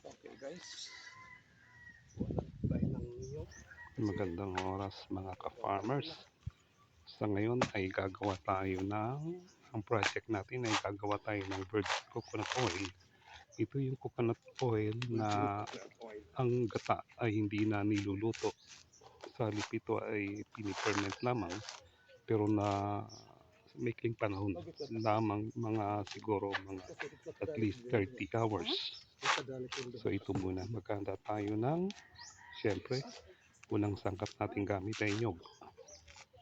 Okay guys, wala tayo ng niyog. Magandang oras mga ka-farmers. Sa ngayon ay gagawa tayo ang project natin ay gagawa tayo ng virgin coconut oil. Ito yung coconut oil na ang gata ay hindi na niluluto. Sa halip ito ay piniferment lamang pero na maikling panahon lamang siguro at least 30 hours. So ito muna, magkanda tayo ng siyempre unang sangkap natin gamit ay nyog.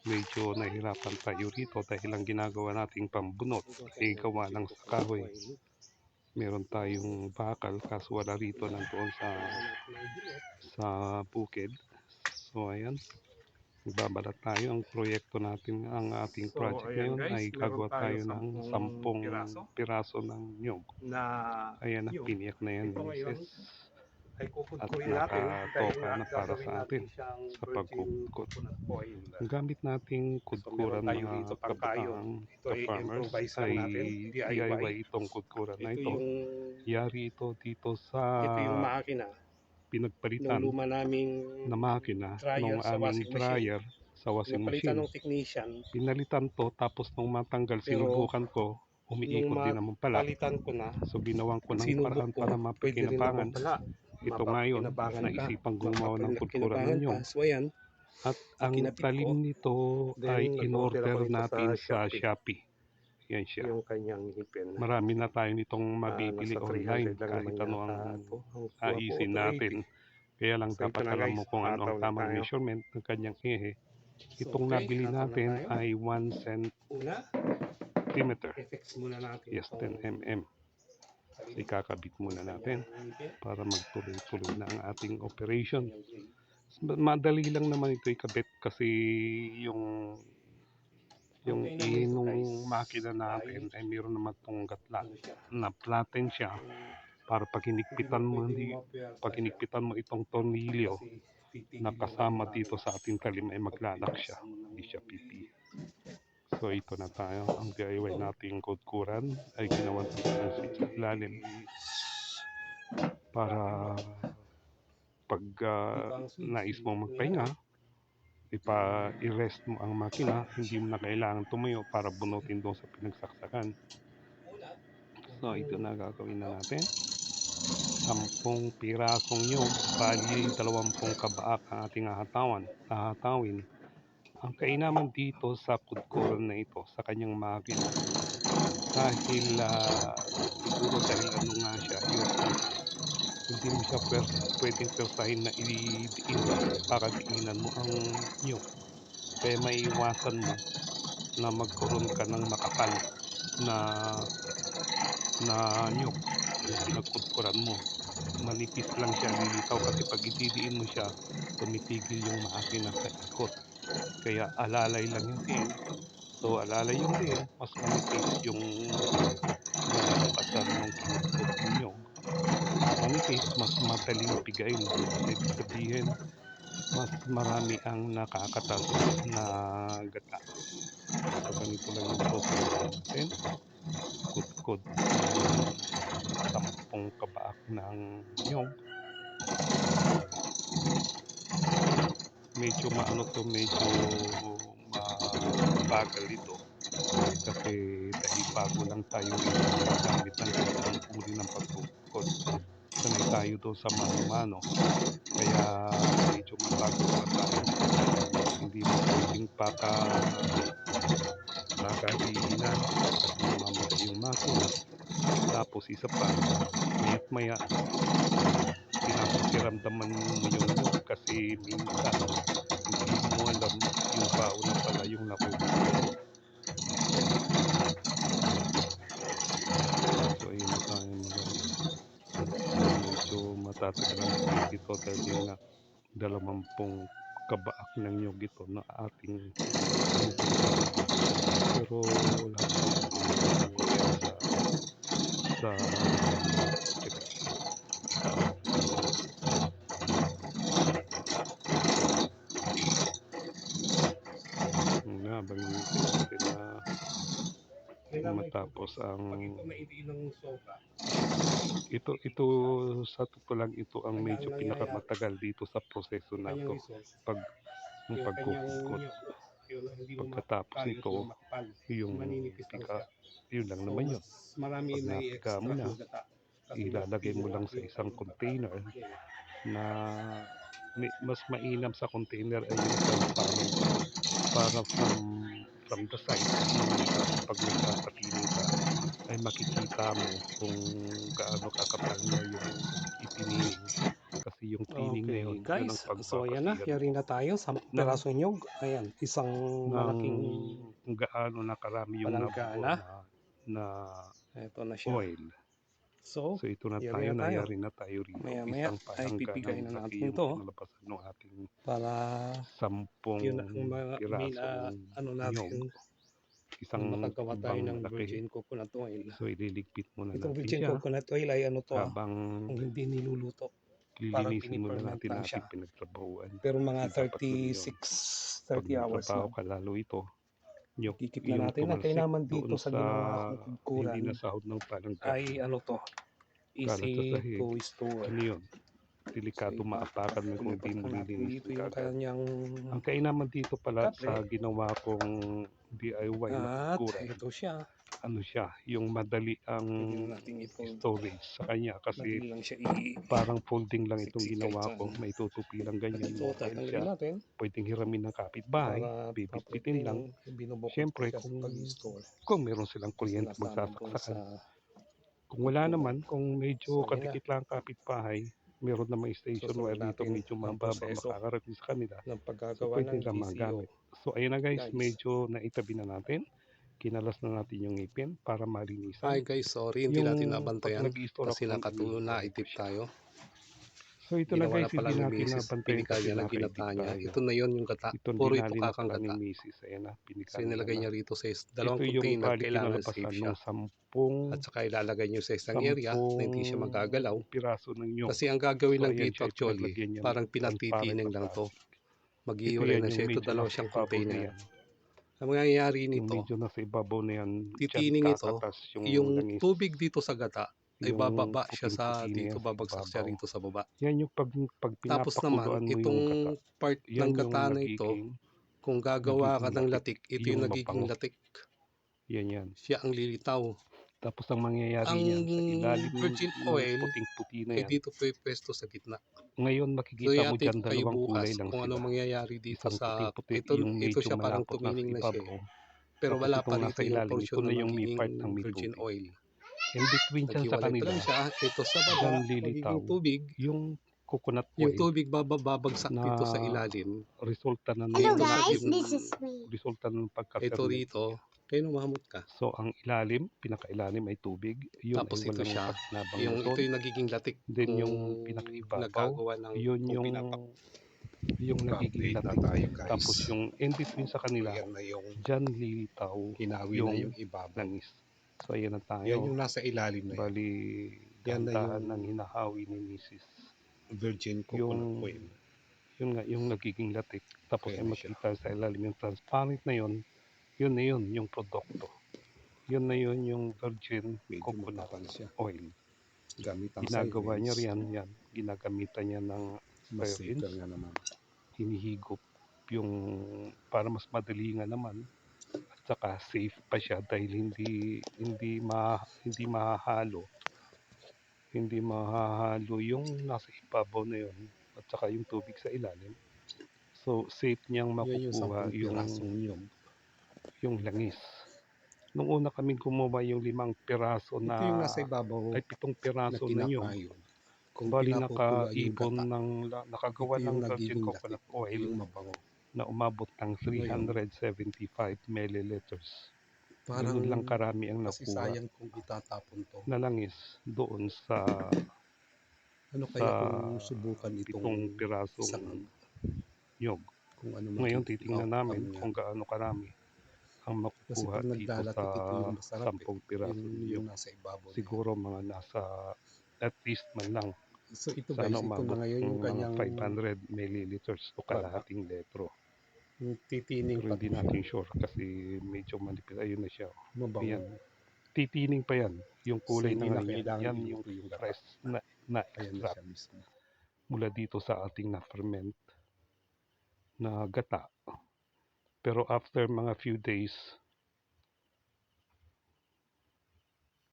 Medyo nahirapan tayo rito dahil ang ginagawa nating pambunot ay gawa ng sa kahoy. Meron tayong bakal kaso wala rito nandoon sa bukid. So ayan, magbabalat tayo. Ang proyekto natin, ang ating project ngayon ay gagawa tayo ng 10 piraso ng nyog. Ayan, piniyak na yan, misis. Ay At kukudkurin natin dahil nakatoka na para sa atin sa pagkukod. Ang gamit nating kudkuran tayo mga rito pangkayong. Ito ay ka-farmers improvise ay lang natin, DIY itong kudkuran na ito. Yari ito dito sa ito yung makina pinagpalitan nung luma naming na makina dryer nung sa aming washing machine. dryer sa washing Napalitan machine. ng technician. Pinalitan to tapos nung matanggal, Pero sinubukan ko, umiikot nung din naman pala. mapalitan ko na, So ginawan ko ng sinubok paraan ko, para pwede rin naman mapakinabangan. pala. Ito ngayon, naisipang gumawa ng kudkuran ng nyog. So ayan, At ang kinapit talim ko. nito Then, ay nag-order in-order ako nito natin sa sa Shopee. Yan siya. yung kanyang ngipin. Marami na tayo nitong mabibili Nasa 300 online lang kahit naman ano ang yata ito. Ang kuha ko, aisin 280. natin. Kaya lang So, dapat ito na, alam guys. mo kung ano ang Hataw na tamang tayo. measurement ng kanyang ihe. Itong okay, nabili hataw na natin tayo. ay 1 Una, centimeter. i-fix muna natin Yes, 10 mm. So, ikakabit muna natin para magtuloy-tuloy na ang ating operation. Madali lang naman ito ikabit kasi yung inong makina natin ay mayroon naman itong gatla na flatten siya para pag hinigpitan mo itong tornilyo na kasama dito sa ating talim ay maglalak siya, hindi siya pipi. So ito na tayo, ang DIY nating kudkuran ay ginawa ng switch at lalim para pag nais mo magpahinga, i-rest mo ang makina, hindi mo na kailangan tumayo para bunutin doon sa pinagsaksakan. So ito na gagawin na natin. 10 pirasong nyog, bali 20 kabaak ang ating hahatawin. Ang kainaman dito sa kudkuran na ito, sa kanyang makina, dahil siguro dahil ano nga siya, yung hindi mo siya pwedeng persahin na idiin para diinan mo ang nyog. Kaya maiiwasan mo na magkaroon ka ng makapal na nyog yung pinagkudkuran mo. Manipis lang siya, lilitaw kasi pag ididiin mo siya, tumitigil yung makina sa ikot. Kaya alalay lang yung diin. So alalay yung diin, mas manipis yung nalalabasan ng kinudkod ninyo. Manipis, mas madaling pigain. Ibig sabihin, mas marami ang nakakatas na gata. So ganito lang yung process natin. Kudkod ng 10 kabaak ng nyog. Medyo mabagal ito kasi dahil bago lang tayo gagamit ng ganitong uri ng pagkukod. Sanay tayo doon sa mano-mano, kaya medyo mabagal pa tayo. Hindi mo pwedeng pakadiinan kasi mamamatay yung makina. Tapos isa pa, maya't maya pinapakiramdaman mo yung nyug kasi minsan hindi mo alam yung bao na pala yung nakukulong. So ayun na tayo medyo matatagal ang ito dahil nga 20 kabaak ng nyug ito na ating pero lahat sa habang natin na matapos ang ito sa totoo lang, ito ang Kaya medyo ang nangyayari, pinakamatagal dito sa proseso yung na kanyang 'to, result, pag yung yung kanyang pagkukudkod. nyug, yun ang hindi mo Pagkatapos makayos nito, na makapal. yung Maninipis lang pika, siya. yun lang So, naman mas yun. marami Pag na napika mo i-extract na, yung gata. Kasi mas ilalagay mo pure lang sa yung isang kanyang container pagkakaroon. na mas mainam sa container ay yung transparent para from the side pag nagtatapinig ka ay makikita mo kung gaano kakapal na yung itinining. Kasi yung tining na Okay, yun ang guys. So, ayan na. pagbabasihan Yari mo na tayo sa ng peraso nyog. Ayan, isang ng malaking kung gaano na karami yung nabuo palanggana. na Ito na siya. oil. So, So ito na yari tayo, na tayo. nayari na tayo rito. Maya-maya Isang ay pipigay palangganang na laki natin yung to kinalabasan ng ating para 10 yun ang pirasong ano niyog. natin Isang na makagawa tayo timbang ng malaki. virgin coconut oil. So ililigpit muna Itong natin virgin siya coconut oil ay ano to habang kung hindi niluluto. Parang lilinisin muna piniferment natin lang ating siya. pinagtrabahuan. Pero mga Kasi dapat man yun, 36, pag 30 hours nagtrabaho na. ka lalo ito, Ikikip na yung natin. Ang tumalsik kailangan doon dito sa sa ginawa kong hindi tugkuran na sahod ng ay palanggana, ano to, kalat sa easy sahig, to store. ano yun, So delikado maapakan mo kung ilipat di mo lang natin dito lilinisin yung kaagad. kanyang Ang kainaman dito pala sa kape. ginawa kong DIY na At tugkuran, ito siya. ano siya, yung madali ang Pwede na natin i-fold. storage sa kanya kasi Madali lang siya parang folding lang itong i-siksikan ginawa dyan. ko, may tutupi lang At ganyan, ito mobile tatanggalin siya, natin pwedeng hiramin ng kapitbahay, para bibitbitin lang. papunting binubukod ko Siyempre siya sa kung pag-store. meron silang kuryente Sinasama doon magsasaksakan. sa Kung wala tugturan. naman, kung medyo So yun na. kadikit lang ang kapitbahay, meron namang station Susunod wire dito natin medyo ang mababa, proseso makakarating sa kanila. ng So paggagawa pwede ng nilang GCO. magamit. So ayun na guys, Guys. medyo naitabi na natin. Kinalas na natin yung ngipin para Hi malinisan. guys, sorry hindi Yung natin pag nabantayan nag-i-store kasi ako ng nakatulo na ini-store ko itip siya. tayo. So ito na Ginawa guys, na pala hindi ni natin Mrs. nabantayan Pinika kasi niya ng nakaidip ginata niya. tayo. Ito na yon yung gata. Itong Puro ito dinali na kakang pala ni gata. Mrs. Ayan na, So pinikan niya nilagay na. niya rito sa Ito dalawang yung container. bali Kailangan safe kinalabasan siya. ng 10 At saka ilalagay niyo sa isang area na hindi siya magagalaw. piraso ng nyog. Kasi ang gagawin So lang ayan dito siya, actually, pinaglagyan niya ng parang transparent pinatitining na lang to. plastic. Ito Maghihiwalay yan na yung siya. Ito medyo dalawa nasa siyang ibabaw na container. yan. Ang mangyayari Yung nito, medyo nasa ibabaw na yan, dyan titining ito, kakatas yung yung langis. tubig dito sa gata ay Yung bababa siya sa puting-puti na dito, yan sa babagsak siya ibabaw. rito sa baba. Yan yung pag Tapos naman, pinapakuluan mo yung gata. itong part ng Yan yung gata na ito, kung gagawa ka ng latik, ito yung yung nagiging mabango. latik. Yan yan. Siya ang lilitaw. Tapos ang mangyayari Ang niyan sa ilalim virgin ng oil puting-puti na ay yan. dito pwesto sa gitna. Ngayon So makikita mo i-update dyan ko kayo dalawang kulay bukas lang kung ano sila. mangyayari dito Isang sa puting-puti, ito. yung Ito medyo siya parang malapot na sa tumining na siya ibabaw. pero Tapos wala itong pa nasa rito yung ilalim, ito portion na na yung may magiging part ng may virgin tubig. oil. In between dyan sa Naghiwalay pa kanila, lang siya. Ito sa baba, dyan lilitaw magiging tubig. yung coconut Yung oil tubig babagsak na dito sa ilalim. resulta na Hello nung guys, this is me. Resulta ng Ito pagka-ferment rito, niya. kayo namamot ka. So ang ilalim, pinakailalim ay tubig. Yun ay Tapos ito walang siya, pakinabang na ito sod. yung nagiging latik Then kung yung pinakaibabaw, nagagawa ng yun kung yung nagiging update na latik. tayo guys. Tapos yung in between sa kanila, Ayan na yung dyan lilitaw hinawi na yung ibabaw. langis. So ayan na tayo. Yan yung nasa ilalim na yan. Bali, Yan na dahan-dahan yung ng hinahawi ni Mrs. virgin coconut oil. Yun nga, yung nagiging latik. Tapos Kaya ay na siya. makita sa ilalim yung transparent na yun na yun, yung produkto. Yun na yun yung virgin Medyo coconut makapal siya. oil. Gamit ang Ginagawa niya sirens. yan, ginagamitan niya ng Mas safer sirens. nga naman. Hinihigop yung para mas madali nga naman at saka safe pa siya dahil hindi mahahalo yung nasa ibabaw na yun at saka yung tubig sa ilalim. So safe niyang Yan yung makukuha 10 pirasong nyog. yung langis. Nung una kaming gumawa yung 5 piraso Ito yung nasa ibabaw ay 7 na piraso na yun. kinakayon. Kung Bali pinapupulo yung nakaibon gata, nakagawa ito ng yung virgin nagiging coconut latik. Ito oil yung mabango. na umabot ng Ngayon, 375 milliliters. parang Ganun lang karami ang kasi nakuha sayang kung itatapon to. na langis doon sa Ano kaya kung subukan 7 itong pirasong isang nyog. kung ano Ngayon titingnan namin niya. kung gaano karami ang Kasi makukuha pag dito sa nagdalatik ito yung masarap 10 pirasong yung nyog. nasa ibabaw. Siguro mga nasa at least man lang So ito sana guys, ito umabot na ngayon yung ng mga kanyang 500 milliliters o kalahating litro. yung titining Pero hindi natin sure kasi medyo manipis. Ayun na siya. mabango. Ayan. titining pa yan. Yung So, kulay hindi ng na ano yan, kailangan yan yung iluto yung gata. fresh na Ayan na extract siya mismo. mula dito sa ating na-ferment na gata. Pero after mga few days,